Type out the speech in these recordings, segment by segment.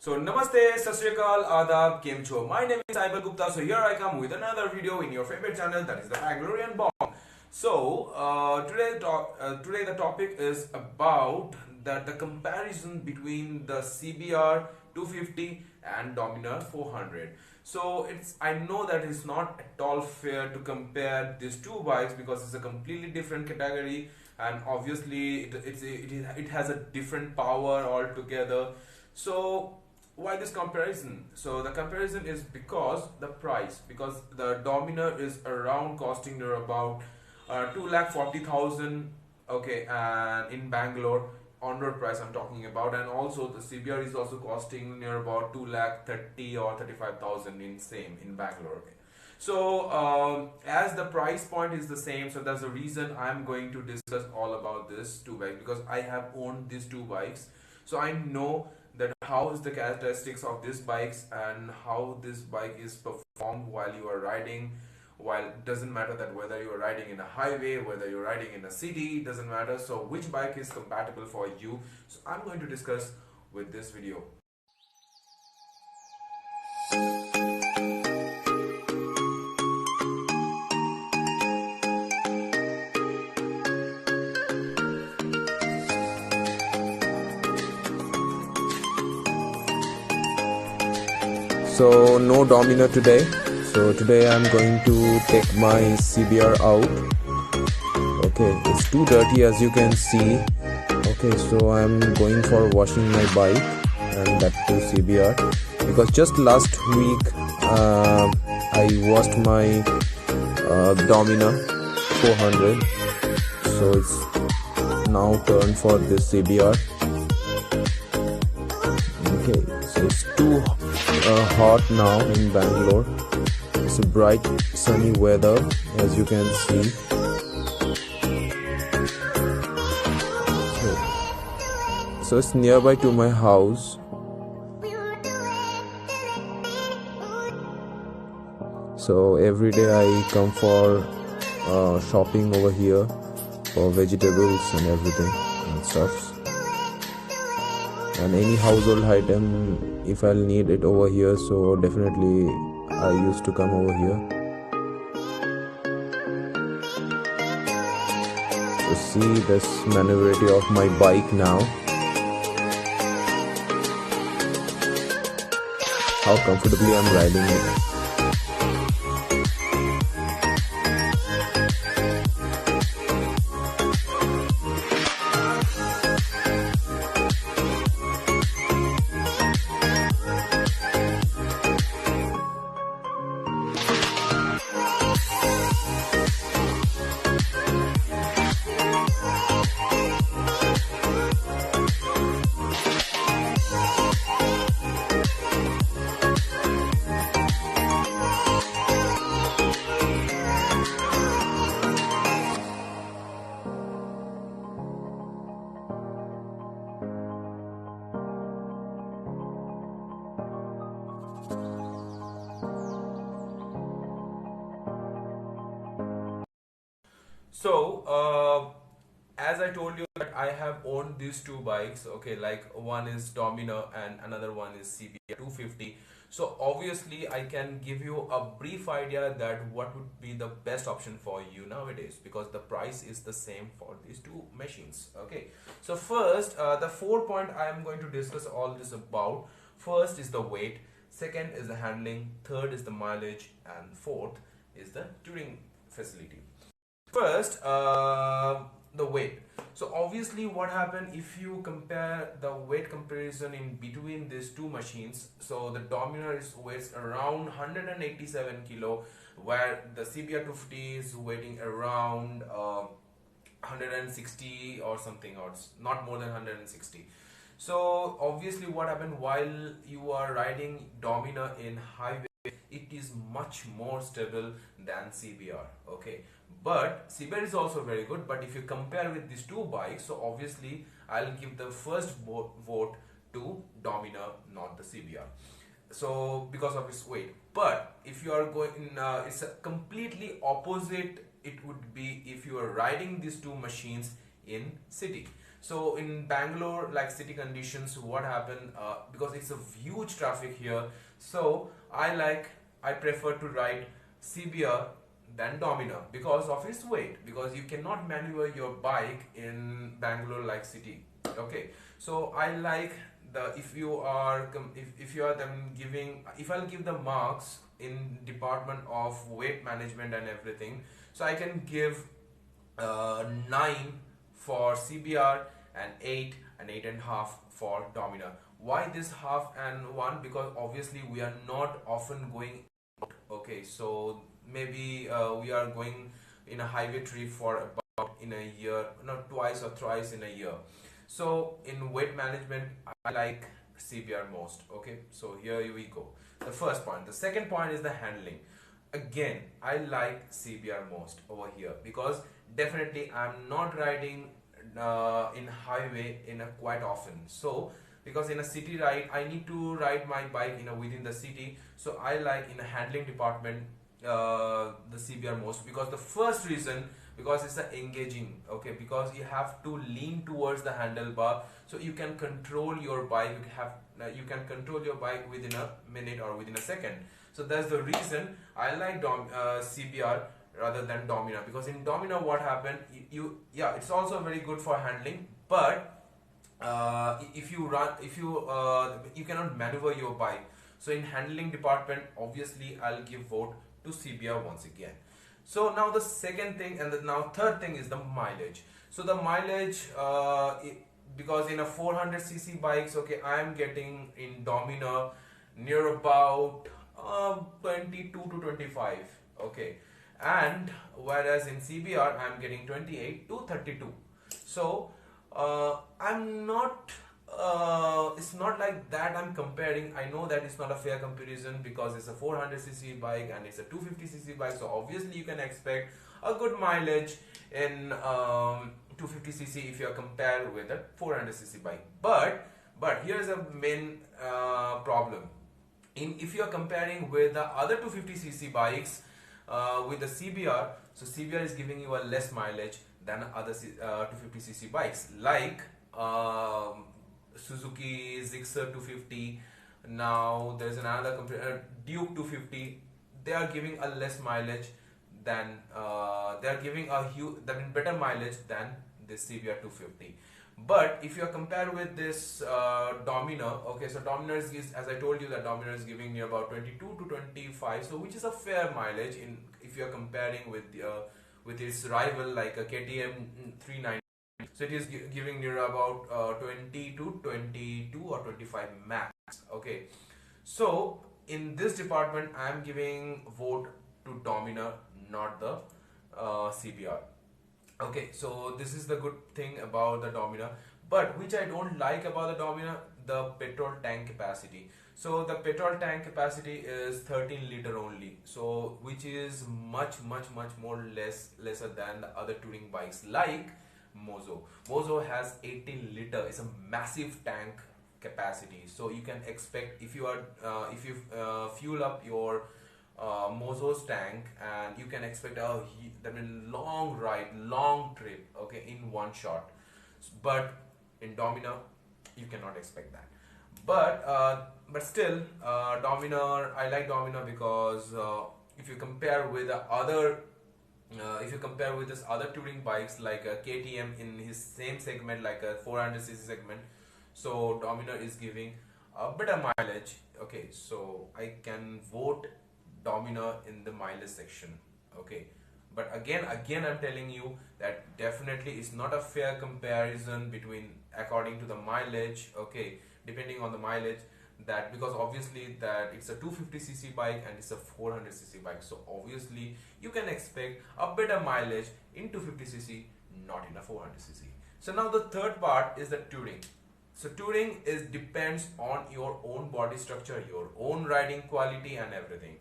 So Namaste, Sat Shri Akal, Adab, Kem Cho. My name is Saibal Gupta. So here I come with another video in your favorite channel, that is the Bangalorean Bomb. So today the topic is about the comparison between the CBR 250 and Dominar 400. So I know that it's not at all fair to compare these two bikes because it's a completely different category, and obviously it has a different power altogether. So why this comparison? So the comparison is because the price, because the Dominar is around costing near about 2,40,000, okay, and in Bangalore on road price I'm talking about, and also the CBR is also costing near about 2,30,000 or 35,000 in Bangalore. Okay. So as the price point is the same, so that's the reason I'm going to discuss all about this two bikes, because I have owned these two bikes, so I know that how is the characteristics of these bikes and how this bike is performed while you are riding. While it doesn't matter that whether you are riding in a highway, whether you're riding in a city, doesn't matter. So which bike is compatible for you, so I'm going to discuss with this video. So no Dominar today. So today I'm going to take my CBR out. Okay, it's too dirty as you can see. Okay, so I'm going for washing my bike, and that too CBR, because just last week I washed my Dominar 400. So it's now turned for this CBR. Okay, so it's too hot now in Bangalore. It's a bright sunny weather, as you can see. So it's nearby to my house. So every day I come for shopping over here for vegetables and everything and stuff. And any household item, if I'll need it over here, so definitely I used to come over here. So see this maneuverability of my bike now, how comfortably I'm riding it. So as I told you that I have owned these two bikes, okay, like one is Dominar and another one is CBR 250. So obviously I can give you a brief idea that what would be the best option for you nowadays, because the price is the same for these two machines. Okay, so first the 4 point I am going to discuss all this about. First is the weight, second is the handling, third is the mileage, and fourth is the touring facility. First, the weight. So obviously what happened if you compare the weight comparison in between these two machines. So the Dominar weighs around 187 kilo, where the CBR 250 is weighing around 160 or something, or not more than 160. So obviously what happened while you are riding Dominar in highway, it is much more stable than CBR. Okay, but CBR is also very good, but if you compare with these two bikes, so obviously I'll give the first vote to Dominar, not the CBR, so because of its weight. But if you are going in, it's a completely opposite. It would be if you are riding these two machines in city. So in Bangalore, like city conditions, what happened, because it's a huge traffic here, so I prefer to ride CBR than Dominar because of its weight, because you cannot maneuver your bike in Bangalore like city. Okay, so I like the, if you are them giving, if I'll give the marks in department of weight management and everything, so I can give 9 for CBR and 8 and 8.5 for Dominar. Why this half and 1? Because obviously we are not often going. Okay, so maybe we are going in a highway trip for about in a year, not twice or thrice in a year. So in weight management, I like CBR most. Okay, so here we go. The first point. The second point is the handling. Again, I like CBR most over here because definitely I'm not riding in highway in a quite often. So because in a city ride I need to ride my bike within the city, so I like in a handling department the CBR most, because the first reason, because it's a engaging. Okay, because you have to lean towards the handlebar, so you can control your bike. You can control your bike within a minute or within a second. So that's the reason I like CBR rather than Dominar, because in Dominar what happened, yeah, it's also very good for handling, but if you run, if you cannot maneuver your bike. So in handling department, obviously I'll give vote to CBR once again. So now the second thing, and the now third thing is the mileage. So the mileage, because in a 400cc bikes, okay, I am getting in Dominar near about 22 to 25. Okay, and whereas in CBR I am getting 28 to 32. So I'm not, it's not like that I'm comparing. I know that it's not a fair comparison because it's a 400cc bike and it's a 250cc bike, so obviously you can expect a good mileage in 250cc if you are compared with a 400cc bike. But here's a main problem. If you are comparing with the other 250cc bikes with the CBR, so CBR is giving you a less mileage than other 250cc bikes like Suzuki Gixxer 250. Now there's another Duke 250. They are giving a less mileage than they are giving a better mileage than this CBR 250. But if you are compared with this Dominar, okay, so Dominar is, as I told you, that Dominar is giving me about 22 to 25, so which is a fair mileage in, if you are comparing with its rival like a KTM 390. So it is giving near about 20 to 22 or 25 max. Okay, so in this department I am giving vote to Dominar, not the CBR. Okay, so this is the good thing about the Dominar, but which I don't like about the Dominar, the petrol tank capacity. So the petrol tank capacity is 13 liter only, so which is much more lesser than the other touring bikes like Mozo. Mozo has 18 liter. It's a massive tank capacity, so you can expect, if you are if you fuel up your Mozo's tank, and you can expect a long ride, long trip, okay, in one shot. But in Dominar you cannot expect that. But still, Dominar, I like Dominar because if you compare with the other if you compare with this other touring bikes like a KTM in his same segment, like a 400cc segment, so Dominar is giving a better mileage. Okay, so I can vote Dominar in the mileage section. Okay, but again I'm telling you that definitely it's not a fair comparison between according to the mileage. Okay, depending on the mileage, that because obviously that it's a 250cc bike and it's a 400cc bike, so obviously you can expect a better mileage in 250cc, not in a 400cc. So now the third part is the touring. So touring is depends on your own body structure, your own riding quality and everything.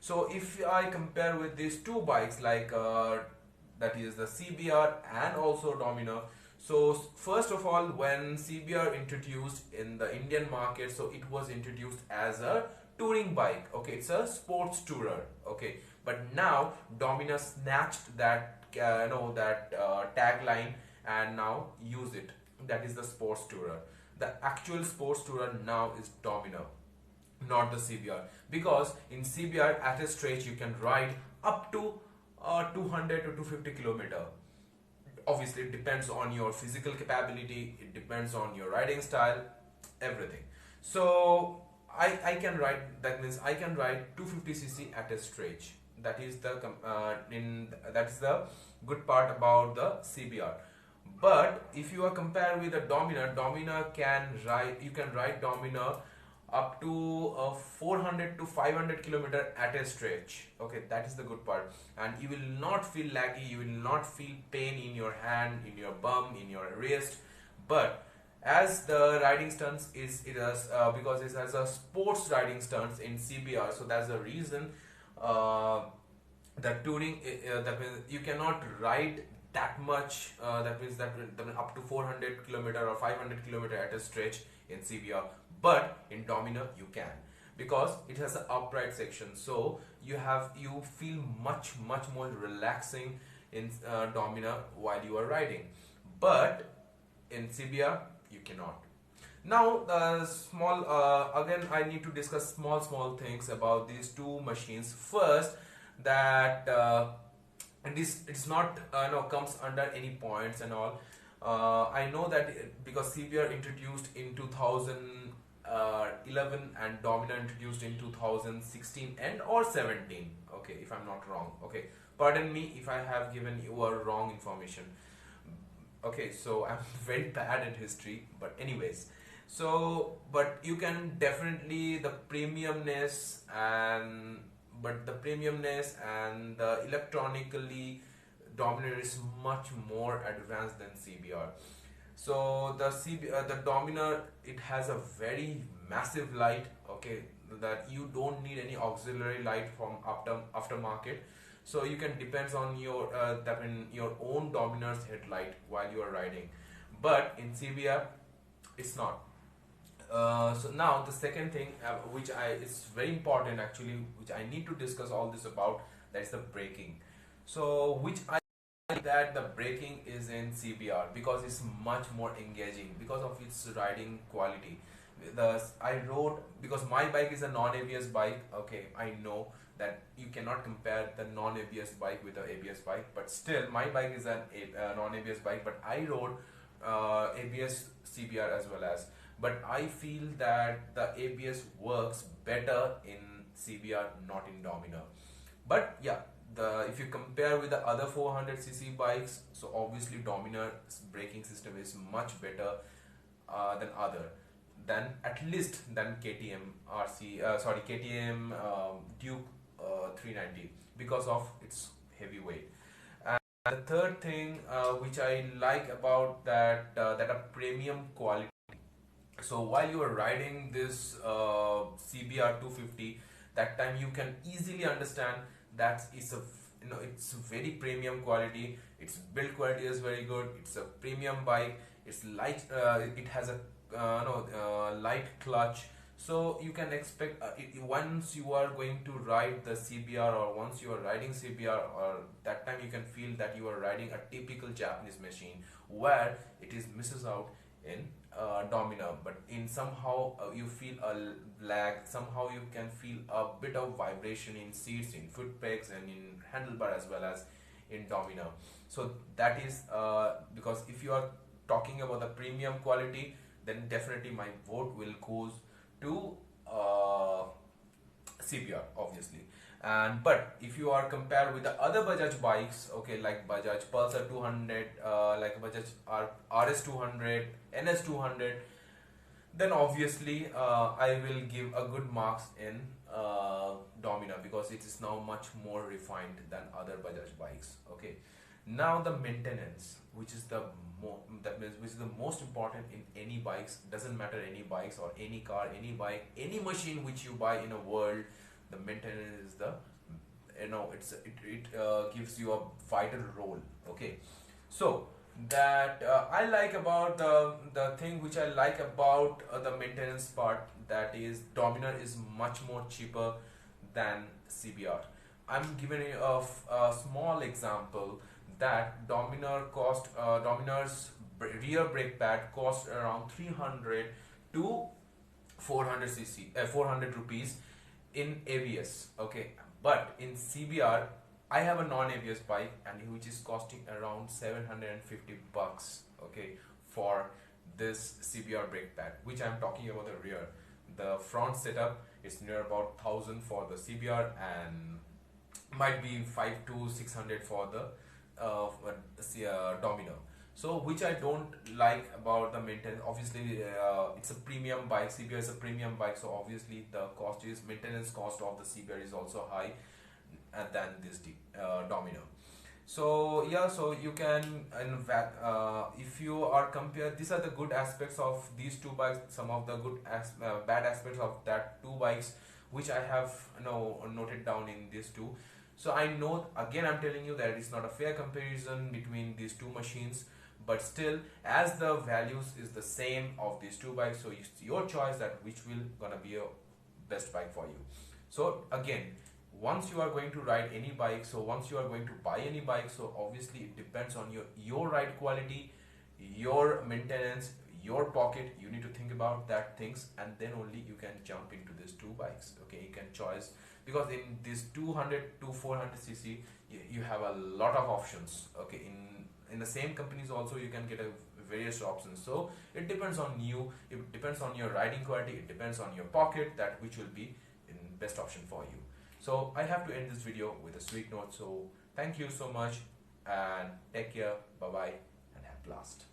So if I compare with these two bikes, like that is the CBR and also Dominar. So first of all, when CBR introduced in the Indian market, so it was introduced as a touring bike. Okay, it's a sports tourer. Okay, but now Dominar snatched that tagline and now use it. that is the sports tourer. The actual sports tourer now is Dominar, not the CBR, because in CBR at a stretch you can ride up to 200 to 250 kilometer. Obviously it depends on your physical capability, it depends on your riding style, everything. So I can ride, that means I can ride 250cc at a stretch. That is the that's the good part about the CBR. But if you are compared with the Dominar can ride, you can ride Dominar up to 400 to 500 kilometer at a stretch. Okay, that is the good part, and you will not feel laggy, you will not feel pain in your hand, in your bum, in your wrist. But as the riding stunts is it has because it has a sports riding stunts in CBR, so that's the reason uh, that touring that means you cannot ride that much, that means up to 400 kilometer or 500 kilometer at a stretch in CBR. But in Dominar you can, because it has an upright section, so you feel much more relaxing in Dominar while you are riding. But in CBR you cannot. Now small again I need to discuss small things about these two machines. First, that and this it's not no comes under any points and all. I know that because CBR introduced in 2011 and Dominar introduced in 2016 and or 17. Okay, if I'm not wrong. Okay, pardon me if I have given you a wrong information. Okay, so I'm very bad at history, but anyways, so but you can definitely the premiumness and but the premiumness and the electronically Dominar is much more advanced than CBR. So the Dominar, it has a very massive light. Okay, that you don't need any auxiliary light from aftermarket. So you can depends on your that in your own Dominar's headlight while you are riding. But in CBR, it's not. So now the second thing which I is very important actually, which I need to discuss all this about, that is the braking. So which I like that the braking is in CBR because it's much more engaging because of its riding quality. I rode, because my bike is a non-ABS bike. Okay, I know that you cannot compare the non-ABS bike with the ABS bike, but still my bike is an non-ABS bike, but I rode ABS CBR as well as, but I feel that the ABS works better in CBR, not in Dominar. But yeah, the if you compare with the other 400cc bikes, so obviously Dominar's braking system is much better than other, than at least than KTM KTM Duke 390 because of its heavy weight. And the third thing which I like about that a premium quality. So while you are riding this CBR 250, that time you can easily understand that it's a it's very premium quality. Its build quality is very good. It's a premium bike. It's light. It has a light clutch. So you can expect once you are going to ride the CBR, or once you are riding CBR, or that time you can feel that you are riding a typical Japanese machine where it is misses out in Dominar, but in somehow you feel a lag, somehow you can feel a bit of vibration in seats, in foot pegs and in handlebar as well as in Dominar. So that is because if you are talking about the premium quality, then definitely my vote will goes to CBR obviously. And but if you are compared with the other Bajaj bikes, okay, like Bajaj Pulsar 200, like Bajaj RS 200, NS 200, then obviously I will give a good marks in Dominar because it is now much more refined than other Bajaj bikes. Okay, now the maintenance, which is the which is the most important in any bikes. Doesn't matter any bikes or any car, any bike, any machine which you buy in a world, the maintenance is the it gives you a vital role. Okay, so that I like about the thing which I like about the maintenance part, that is Dominar is much more cheaper than CBR. I'm giving you a small example that Dominar's rear brake pad cost around 300 to 400 rupees in ABS. Okay, but in CBR I have a non-ABS bike and which is costing around 750 bucks. Okay, for this CBR brake pad, which I'm talking about the rear. The front setup is near about 1000 for the CBR and might be 5 to 600 for the Dominar. So which I don't like about the maintenance. Obviously it's a premium bike, CBR is a premium bike, so obviously the maintenance cost of the CBR is also high than this Dominar. So yeah, so you can in fact if you are compare, these are the good aspects of these two bikes, some of the bad aspects of that two bikes which I have noted down in these two. So I know, again I'm telling you that it's not a fair comparison between these two machines, but still as the values is the same of these two bikes, so it's your choice that which will gonna be a best bike for you. So again, once you are going to ride any bike, so once you are going to buy any bike, so obviously it depends on your ride quality, your maintenance, your pocket. You need to think about that things, and then only you can jump into these two bikes. Okay, you can choose, because in this 200 to 400 cc you have a lot of options. Okay, in the same companies also you can get a various options. So it depends on you, it depends on your riding quality, it depends on your pocket, that which will be in best option for you. So I have to end this video with a sweet note. So thank you so much and take care. Bye bye and have blast.